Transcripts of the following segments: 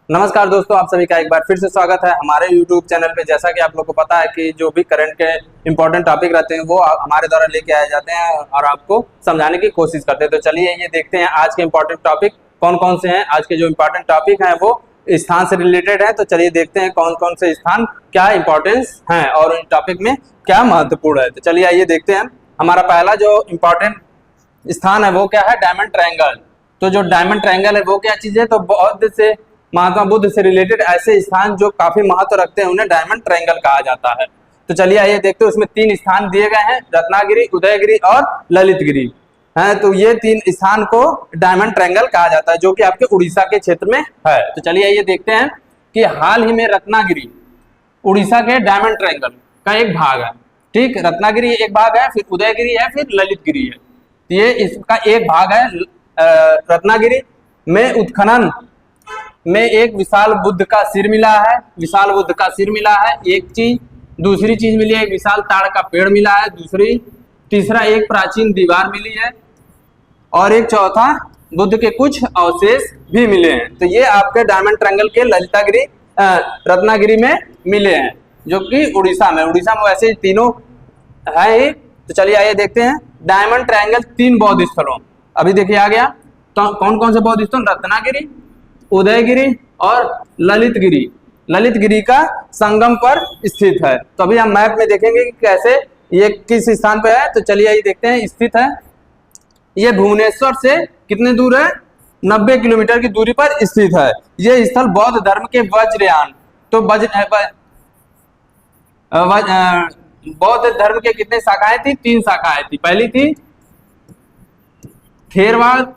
नमस्कार दोस्तों, आप सभी का एक बार फिर से स्वागत है हमारे YouTube चैनल पे। जैसा कि आप लोग को पता है कि जो भी करंट के इंपॉर्टेंट टॉपिक रहते हैं वो हमारे द्वारा लेके आए जाते हैं और आपको समझाने की कोशिश करते हैं। तो चलिए ये देखते हैं आज के इंपॉर्टेंट टॉपिक कौन कौन से हैं। आज के जो इंपॉर्टेंट टॉपिक हैं वो स्थान से रिलेटेड है। तो चलिए देखते हैं कौन कौन से स्थान क्या इंपॉर्टेंस है और इन टॉपिक में क्या महत्वपूर्ण है। तो चलिए आइए देखते हैं। हमारा पहला जो इम्पोर्टेंट स्थान है वो क्या है, डायमंड ट्रायंगल। तो जो डायमंड ट्रायंगल है वो क्या चीज है, तो बौद्ध से महात्मा बुद्ध से रिलेटेड ऐसे स्थान जो काफी महत्व रखते हैं उन्हें डायमंड ट्रायंगल कहा जाता है। तो चलिए आइए देखते हैं। उसमें 3 स्थान दिए गए हैं, रत्नागिरी, उदयगिरी और ललितगिरी है। तो ये 3 स्थान को डायमंड ट्रायंगल कहा जाता है जो कि आपके उड़ीसा के क्षेत्र में है। तो चलिए आइए देखते हैं कि हाल ही में रत्नागिरी उड़ीसा के डायमंड ट्रायंगल का एक भाग है। ठीक, रत्नागिरी एक भाग है, फिर उदयगिरी है, फिर ललितगिरी है। ये इसका एक भाग है। रत्नागिरी में उत्खनन में एक विशाल बुद्ध का सिर मिला है, विशाल बुद्ध का सिर मिला है एक चीज। दूसरी चीज मिली है, एक विशाल ताड़ का पेड़ मिला है। तीसरा एक प्राचीन दीवार मिली है और एक चौथा बुद्ध के कुछ अवशेष भी मिले हैं। तो ये आपके डायमंड ट्रायंगल के ललितगिरी रत्नागिरी में मिले हैं जो कि उड़ीसा में वैसे तीनों है ही। तो चलिए आइए देखते हैं। डायमंड ट्रायंगल 3 बौद्ध स्थलों, अभी देखिए आ गया। तो कौन कौन से बौद्ध स्थल, रत्नागिरी, उदयगिरी और ललितगिरी का संगम पर स्थित है। तो अभी हम मैप में देखेंगे कि कैसे ये किस स्थान पर है। तो चलिए आइए देखते हैं। स्थित है ये भुवनेश्वर से कितने दूर है, 90 किलोमीटर की दूरी पर स्थित है। ये स्थल बौद्ध धर्म के वज्रयान, तो बौद्ध धर्म के कितने शाखाएं थी, 3 शाखाएं थी। पहली थी थेरवाद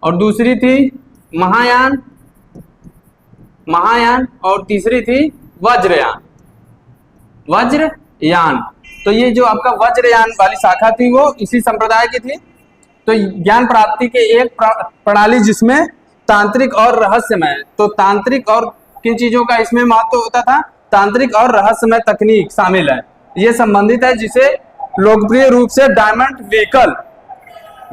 और दूसरी थी महायान और तीसरी थी वज्रयान। तो ये जो आपका वज्रयान वाली शाखा थी वो इसी संप्रदाय की थी। तो ज्ञान प्राप्ति के एक प्रणाली जिसमें तांत्रिक और रहस्यमय, तो तांत्रिक और किन चीजों का इसमें महत्व होता था, तांत्रिक और रहस्यमय तकनीक शामिल है। ये संबंधित है जिसे लोकप्रिय रूप से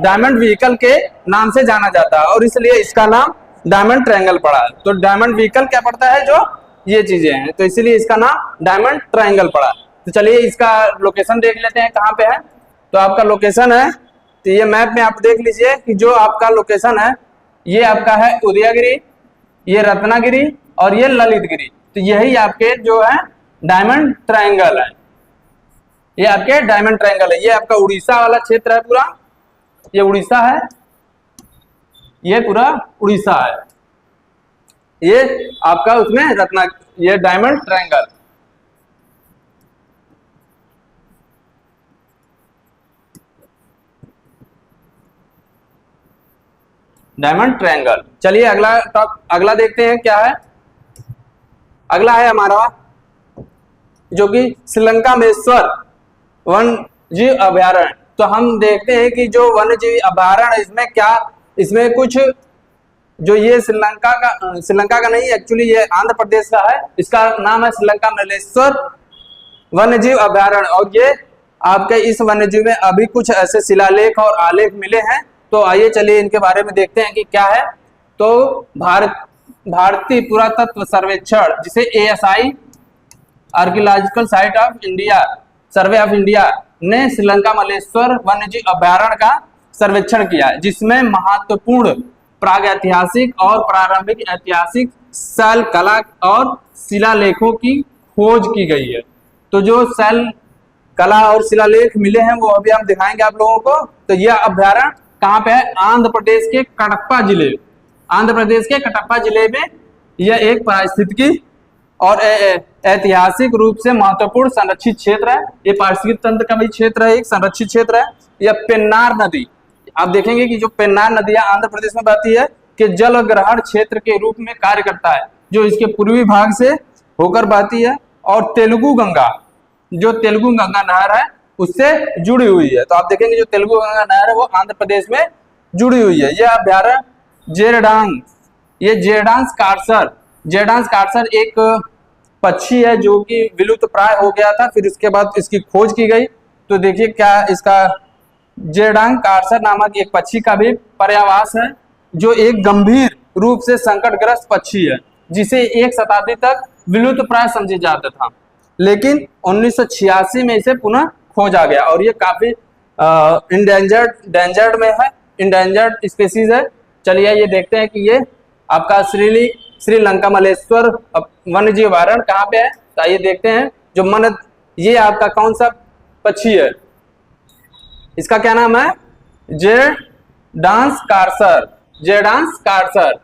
डायमंड व्हीकल के नाम से जाना जाता है और इसलिए इसका नाम डायमंड ट्रायंगल पड़ा है। तो डायमंड व्हीकल क्या पड़ता है, जो ये चीजें हैं, तो इसीलिए इसका नाम डायमंड ट्रायंगल पड़ा। तो चलिए इसका लोकेशन देख लेते हैं कहाँ पे है। तो आपका लोकेशन है, तो ये मैप में आप देख लीजिए कि जो आपका लोकेशन है ये आपका है उदयगिरी, ये रत्नागिरी और ये ललितगिरी। तो यही आपके जो है डायमंड ट्रायंगल है, ये आपके डायमंड ट्रायंगल है। ये आपका उड़ीसा वाला क्षेत्र है पूरा, ये उड़ीसा है, ये पूरा उड़ीसा है। ये आपका उसमें ये डायमंड ट्रायंगल। चलिए अगला देखते हैं क्या है। अगला है हमारा जो कि श्रीलंका मेश्वर वन्य जीव अभयारण्य। तो हम देखते हैं कि जो वन्य जीव अभयारण्य इसमें कुछ जो ये श्रीलंका का नहीं, एक्चुअली ये आंध्र प्रदेश का है। इसका नाम है श्रीलंका मल्लेश्वर वन्यजीव अभयारण्य और ये आपके इस वन्यजीव में अभी कुछ ऐसे शिलालेख और आलेख मिले हैं। तो आइए चलिए इनके बारे में देखते हैं कि क्या है। तो भारतीय पुरातत्व सर्वेक्षण जिसे ASI archaeological site of India survey of India ने श्रीलंका मल्लेश्वर वन्यजीव अभयारण्य का सर्वेक्षण किया है, जिसमें महत्वपूर्ण प्रागैतिहासिक और प्रारंभिक ऐतिहासिक शैल कला और शिलालेखों की खोज की गई है। तो जो शैल कला और शिलालेख मिले हैं वो अभी हम दिखाएंगे आप लोगों को। तो यह अभयारण्य कहाँ पे है, आंध्र प्रदेश के कटप्पा जिले में यह एक पारिस्थितिकी और ऐतिहासिक रूप से महत्वपूर्ण संरक्षित क्षेत्र है। ये पारिस्थितिक तंत्र का भी क्षेत्र है, एक संरक्षित क्षेत्र है। यह पेन्नार नदी, आप देखेंगे कि जो पेन्नार नदियां आंध्र प्रदेश में बहती है कि जल ग्रहण क्षेत्र के रूप में कार्य करता है, जो इसके पूर्वी भाग से होकर बहती है और तेलुगु गंगा नहर है उससे जुड़ी हुई है। तो आप देखेंगे जो तेलुगु गंगा नहर है वो आंध्र प्रदेश में जुड़ी हुई है। यह अभयारण्य जेरडांस कार्सर एक पक्षी है जो कि विलुप्त प्राय हो गया था, फिर उसके बाद इसकी खोज की गई। तो देखिए क्या इसका जेरडांग कार्सर नामक एक पक्षी का भी पर्यावास है जो एक गंभीर रूप से संकटग्रस्त पक्षी है, जिसे एक शताब्दी तक विलुप्त प्राय समझा जाता था, लेकिन 1986 में इसे पुनः खोजा गया और ये काफी डेंजर्ड में है, इंडेंजर्ड स्पीसीज है। चलिए ये देखते हैं कि ये आपका श्रीलंका मलेश्वर वन्य जीव अभयारण्य कहाँ पे है। तो आइए देखते हैं। जो मन ये आपका कौन सा पक्षी है, इसका क्या नाम है, जेडांस कार्सर।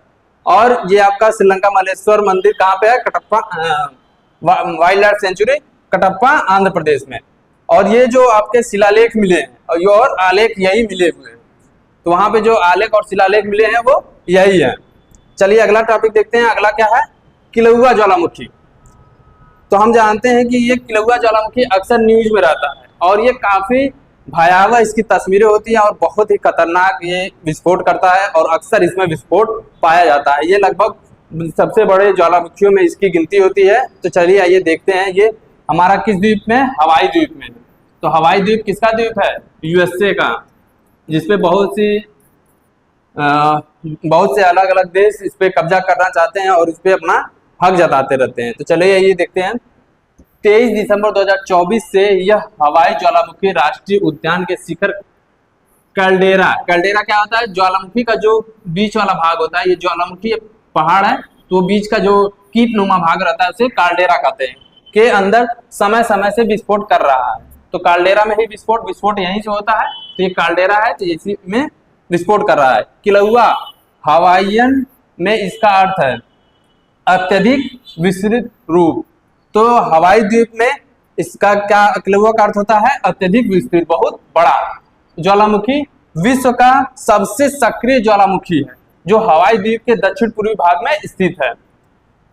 और ये आपका श्रीलंका मलेश्वर मंदिर कहाँ पे है, Kadapa wildlife sanctuary Kadapa Andhra Pradesh में। और ये जो आपके शिलालेख मिले हैं और ये और आलेख यही मिले हुए हैं, तो वहां पे जो आलेख और शिलालेख मिले हैं वो यही है। चलिए अगला टॉपिक देखते हैं। अगला क्या है, किलौआ ज्वालामुखी। तो हम जानते हैं कि ये किलौआ ज्वालामुखी अक्सर न्यूज में रहता है और ये काफी भयावह इसकी तस्वीरें होती हैं और बहुत ही खतरनाक ये विस्फोट करता है और अक्सर इसमें विस्फोट पाया जाता है। ये लगभग सबसे बड़े ज्वालामुखियों में इसकी गिनती होती है। तो चलिए आइए देखते हैं ये हमारा किस द्वीप में, हवाई द्वीप में। तो हवाई द्वीप किसका द्वीप है, यूएसए का, जिसपे बहुत से अलग अलग देश इस पे कब्जा करना चाहते हैं और इस पे अपना हक जताते रहते हैं। तो चलिए ये देखते हैं। 23 दिसंबर 2024 से यह हवाई ज्वालामुखी राष्ट्रीय उद्यान के शिखर कैल्डेरा क्या होता है, ज्वालामुखी का जो बीच वाला भाग होता है, ये ज्वालामुखी पहाड़ है तो बीच का जो कीटनुमा भाग रहता है उसे कैल्डेरा कहते हैं, के अंदर समय समय से विस्फोट कर रहा है। तो कैल्डेरा में ही विस्फोट यहीं से होता है, तो ये कैल्डेरा है तो इसी में विस्फोट कर रहा है। किलौआ हवाईयन में इसका अर्थ है अत्यधिक विस्तृत रूप। तो हवाई द्वीप में इसका क्या किलौआ का अर्थ होता है, अत्यधिक विस्तृत, बहुत बड़ा। ज्वालामुखी विश्व का सबसे सक्रिय ज्वालामुखी है जो हवाई द्वीप के दक्षिण पूर्वी भाग में स्थित है।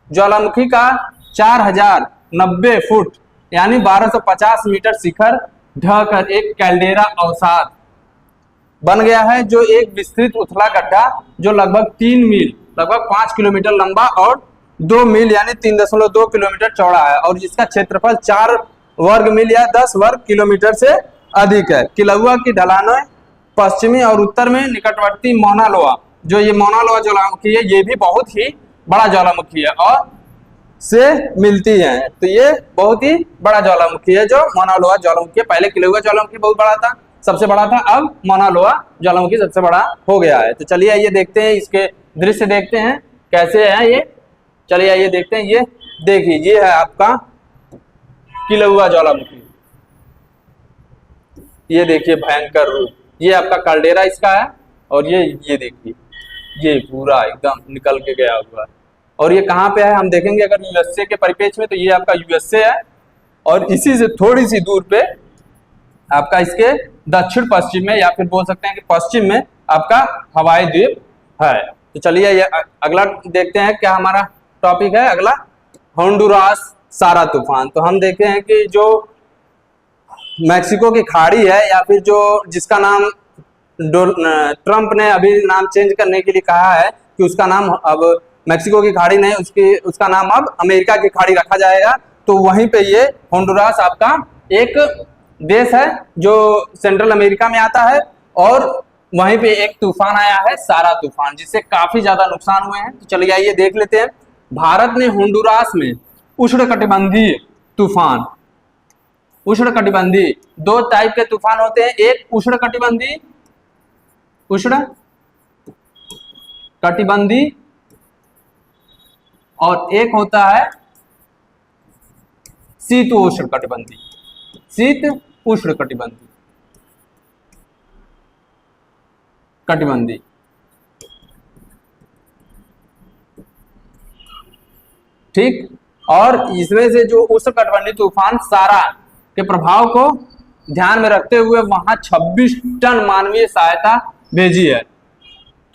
ज्वालामुखी का 4090 फुट यानी 1250 मीटर शिखर ढहकर एक कैल्डेरा अवसाद बन गया है, जो एक विस्तृत उथला गड्ढा जो लगभग 3 मील लगभग 5 किलोमीटर लंबा और 2 मील यानी 3.2 किलोमीटर चौड़ा है और जिसका क्षेत्रफल 4 वर्ग मील या 10 वर्ग किलोमीटर से अधिक है। किलौआ की ढलानें पश्चिमी और उत्तर में निकटवर्ती मौना लोआ, जो ये मौना लोआ ज्वालामुखी है, ये भी बहुत ही बड़ा ज्वालामुखी है और से मिलती है। तो ये बहुत ही बड़ा ज्वालामुखी है जो मौना लोआ ज्वालामुखी है। पहले किलौआ ज्वालामुखी बहुत बड़ा था, सबसे बड़ा था, अब मौना लोआ ज्वालामुखी सबसे बड़ा हो गया है। तो चलिए आइए देखते हैं, इसके दृश्य देखते हैं कैसे है ये। चलिए आइए देखते हैं। ये देखिए, ये है आपका किलौआ ज्वालामुखी। ये देखिए भयंकर रूप, ये आपका कैल्डेरा इसका है और ये देखिए ये पूरा एकदम निकल के गया हुआ है। और ये कहाँ पे है हम देखेंगे अगर यूएसए के परिप्रेक्ष्य में, तो ये आपका यूएसए है और इसी से थोड़ी सी दूर पे आपका इसके दक्षिण पश्चिम में या फिर बोल सकते हैं कि पश्चिम में आपका हवाई द्वीप है। तो चलिए ये अगला देखते हैं क्या हमारा टॉपिक है। अगला होंडुरास सारा तूफान। तो हम देखते हैं कि जो मैक्सिको की खाड़ी है या फिर जो जिसका नाम ट्रंप ने अभी नाम चेंज करने के लिए कहा है कि उसका नाम अब मैक्सिको की खाड़ी नहीं, उसका नाम अब अमेरिका की खाड़ी रखा जाएगा। तो वहीं पे ये होंडुरास आपका एक देश है जो सेंट्रल अमेरिका में आता है और वहीं पे एक तूफान आया है सारा तूफान, जिससे काफी ज्यादा नुकसान हुए हैं। तो चलिए आइए देख लेते हैं। भारत ने होंडुरास में उष्णकटिबंधीय तूफान, उष्णकटिबंधीय 2 टाइप के तूफान होते हैं, एक उष्णकटिबंधीय और एक होता है शीत उष्णकटिबंधीय। शीत उष्णकटिबंधीय ठीक। और इसमें से जो उष्णकटिबंधीय तूफान सारा के प्रभाव को ध्यान में रखते हुए वहां 26 टन मानवीय सहायता भेजी है।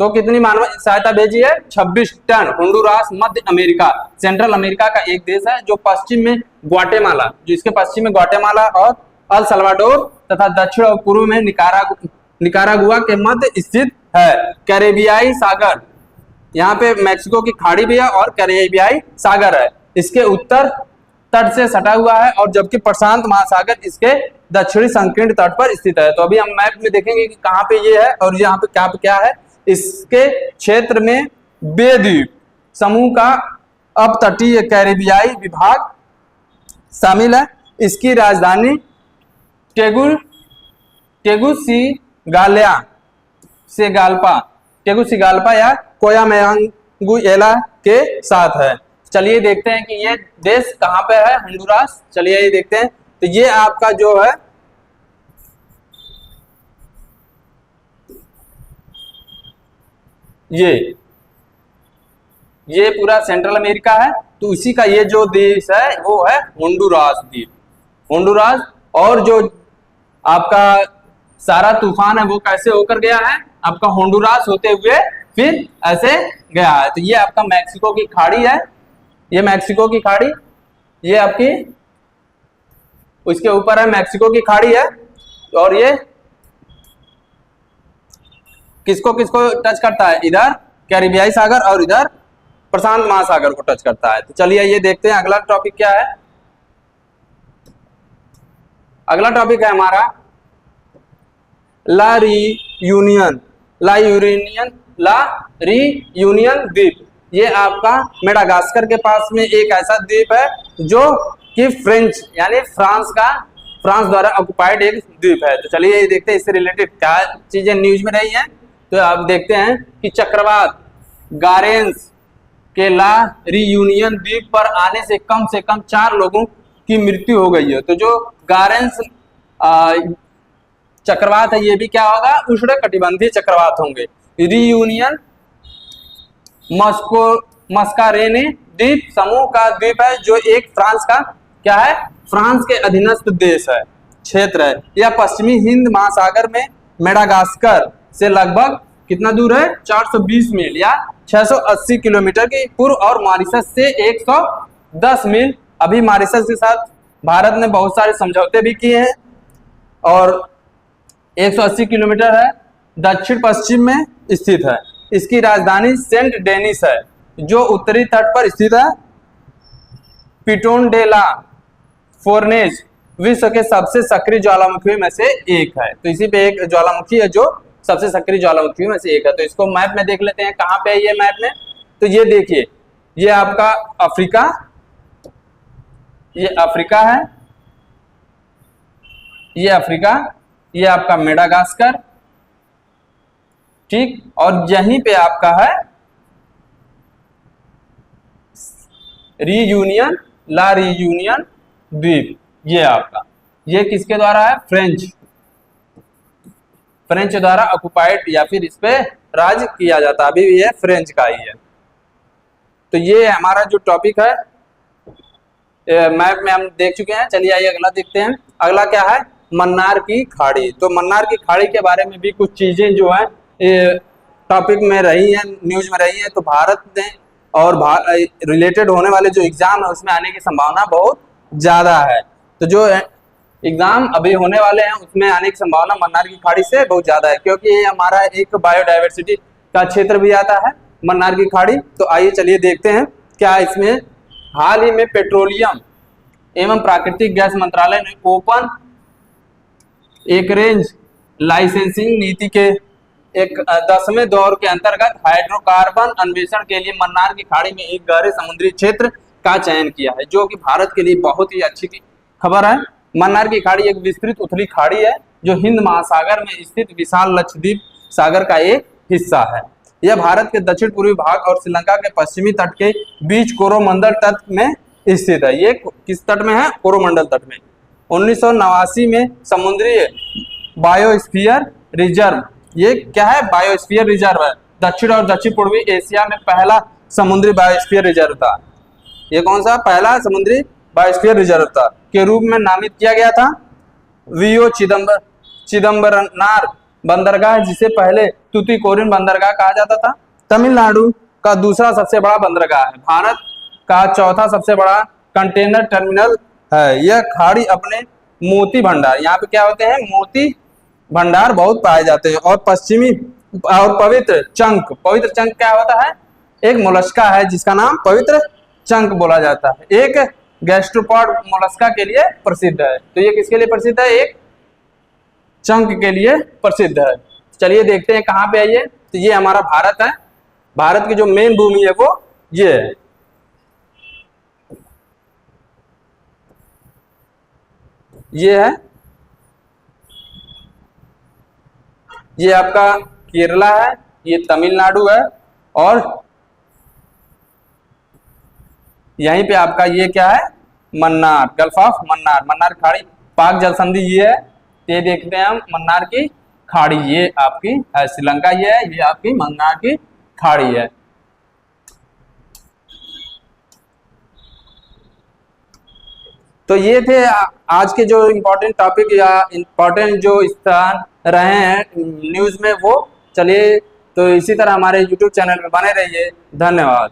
तो कितनी मानवीय सहायता भेजी है, 26 टन। होंडुरास मध्य अमेरिका, सेंट्रल अमेरिका का एक देश है जो पश्चिम में ग्वाटेमाला, जो इसके पश्चिम में ग्वाटेमाला और अल सल्वाडोर तथा दक्षिण और पूर्व में निकारागुआ के मध्य स्थित है। कैरेबियाई सागर, यहाँ पे मैक्सिको की खाड़ी भी है और कैरेबियाई सागर है, इसके उत्तर तट से सटा हुआ है और जबकि प्रशांत महासागर इसके दक्षिणी संकीर्ण तट पर स्थित है। तो अभी हम मैप में देखेंगे कि कहाँ पे ये है और यहाँ पे क्या है। इसके क्षेत्र में बे द्वीप समूह का अपतटीय कैरिबियाई विभाग शामिल है। इसकी राजधानी टेगुसिगाल्पा या कोयामेंगुएला के साथ है। चलिए देखते हैं कि ये देश कहाँ पे है, होंडुरास। चलिए ये देखते हैं। तो ये आपका जो है ये पूरा सेंट्रल अमेरिका है। तो उसी का ये जो देश है वो है होंडुरास द्वीप, होंडुरास। और जो आपका सारा तूफान है वो कैसे होकर गया है, आपका होंडुरास होते हुए फिर ऐसे गया है। तो ये आपका मैक्सिको की खाड़ी है, ये मैक्सिको की खाड़ी, ये आपकी उसके ऊपर है मैक्सिको की खाड़ी है। और ये किसको किसको टच करता है, इधर कैरिबियाई सागर और इधर प्रशांत महासागर को टच करता है। तो चलिए ये देखते हैं अगला टॉपिक क्या है। अगला टॉपिक है हमारा ला रियूनियन द्वीप। ये आपका मेडागास्कर के पास में एक ऐसा द्वीप है जो कि फ्रेंच यानी फ्रांस द्वारा ऑक्युपाइड एक द्वीप है। तो चलिए ये देखते हैं इससे रिलेटेड क्या चीजें न्यूज में रही हैं। तो आप देखते हैं कि चक्रवात गारेंस के ला रियूनियन द्वीप पर आने से कम 4 लोगों की मृत्यु हो गई है। तो जो गारेंस चक्रवात है ये भी क्या होगा, उष्णकटिबंधीय चक्रवात होंगे। रियूनियन मस्कारेने द्वीप समूह का द्वीप है जो एक फ्रांस का क्या है, फ्रांस के अधीनस्थ देश है, क्षेत्र है। यह पश्चिमी हिंद महासागर में मेडागास्कर से लगभग कितना दूर है, 420 मील या 680 किलोमीटर की पूर्व और मॉरिशस से 110 मील। अभी मॉरिशस के साथ भारत ने बहुत सारे समझौते भी किए हैं और 180 किलोमीटर है, दक्षिण पश्चिम में स्थित है। इसकी राजधानी सेंट डेनिस है जो उत्तरी तट पर स्थित है। पिटोन डे ला फोरनेज विश्व के सबसे सक्रिय ज्वालामुखियों में से एक है। तो इसी पे एक ज्वालामुखी है जो सबसे सक्रिय ज्वालामुखियों में से एक है। तो इसको मैप में देख लेते हैं कहाँ पे है ये मैप में। तो ये देखिए, ये आपका अफ्रीका, ये अफ्रीका है, ये अफ्रीका, ये आपका मेडागास्कर, ठीक। और यहीं पे आपका है ला रियूनियन द्वीप। ये आपका, ये किसके द्वारा है, फ्रेंच द्वारा ऑक्युपाइड या फिर इस पे राज किया जाता है, अभी भी ये फ्रेंच का ही है। तो ये हमारा जो टॉपिक है मैप में हम देख चुके हैं। चलिए आइए अगला देखते हैं। अगला क्या है, मन्नार की खाड़ी। तो मन्नार की खाड़ी के बारे में भी कुछ चीजें जो है टॉपिक में रही है, न्यूज में रही है। तो भारत ने और रिलेटेड होने वाले जो एग्जाम है उसमें आने की संभावना बहुत ज्यादा है। तो जो एग्जाम अभी होने वाले हैं उसमें आने की संभावना मन्नार की खाड़ी से बहुत ज्यादा है, क्योंकि ये हमारा एक बायोडाइवर्सिटी का क्षेत्र भी आता है मन्नार की खाड़ी। तो आइए चलिए देखते हैं क्या इसमें हाल ही में पेट्रोलियम एवं प्राकृतिक गैस मंत्रालय ने ओपन एकरेंज लाइसेंसिंग नीति के एक 10वें दौर के अंतर्गत हाइड्रोकार्बन अन्वेषण के लिए मन्नार की खाड़ी में एक गहरे समुद्री क्षेत्र का चयन किया है, जो कि भारत के लिए बहुत ही अच्छी खबर है। मन्नार की खाड़ी एक विस्तृत उथली खाड़ी है जो हिंद महासागर में स्थित विशाल लक्षद्वीप सागर का एक हिस्सा है। यह भारत के दक्षिण पूर्वी भाग और श्रीलंका के पश्चिमी तट के बीच कोरोमंडल तट में स्थित है। ये किस तट में है, कोरोमंडल तट में। 1989 में समुद्री बायोस्फीयर रिजर्व, ये क्या है, बायोस्फीयर रिजर्व है, दक्षिण और दक्षिण पूर्वी एशिया में पहला समुद्री बायोस्फीयर रिजर्व था। ये कौन सा पहला समुद्री बायोस्फीयर रिजर्व था के रूप में नामित किया गया था। वीओ चिदम्बरनार बंदरगाह, जिसे पहले तुतीकोरिन बंदरगाह कहा जाता था, तमिलनाडु का दूसरा सबसे बड़ा बंदरगाह है, भारत का चौथा सबसे बड़ा कंटेनर टर्मिनल है। यह खाड़ी अपने मोती भंडार, यहाँ पे क्या होते हैं, मोती भंडार बहुत पाए जाते हैं, और पश्चिमी और पवित्र चंक क्या होता है, एक मोलस्का है जिसका नाम पवित्र चंक बोला जाता है, एक गैस्ट्रोपॉड मोलस्का के लिए प्रसिद्ध है। तो ये किसके लिए प्रसिद्ध है, एक चंक के लिए प्रसिद्ध है। चलिए देखते हैं कहाँ पे है ये। तो ये हमारा भारत है, भारत की जो मेन भूमि है वो ये है। ये है, ये आपका केरला है, ये तमिलनाडु है, और यहीं पे आपका ये क्या है, मन्नार, गल्फ ऑफ मन्नार, मन्नार खाड़ी, पाक जल संधि ये है, ये देखते हैं हम मन्नार की खाड़ी, ये आपकी श्रीलंका ये है, ये आपकी मन्नार की खाड़ी है। तो ये थे आज के जो इम्पोर्टेंट टॉपिक या इम्पोर्टेंट जो स्थान रहे हैं न्यूज में वो। चलिए, तो इसी तरह हमारे यूट्यूब चैनल में बने रहिए। धन्यवाद।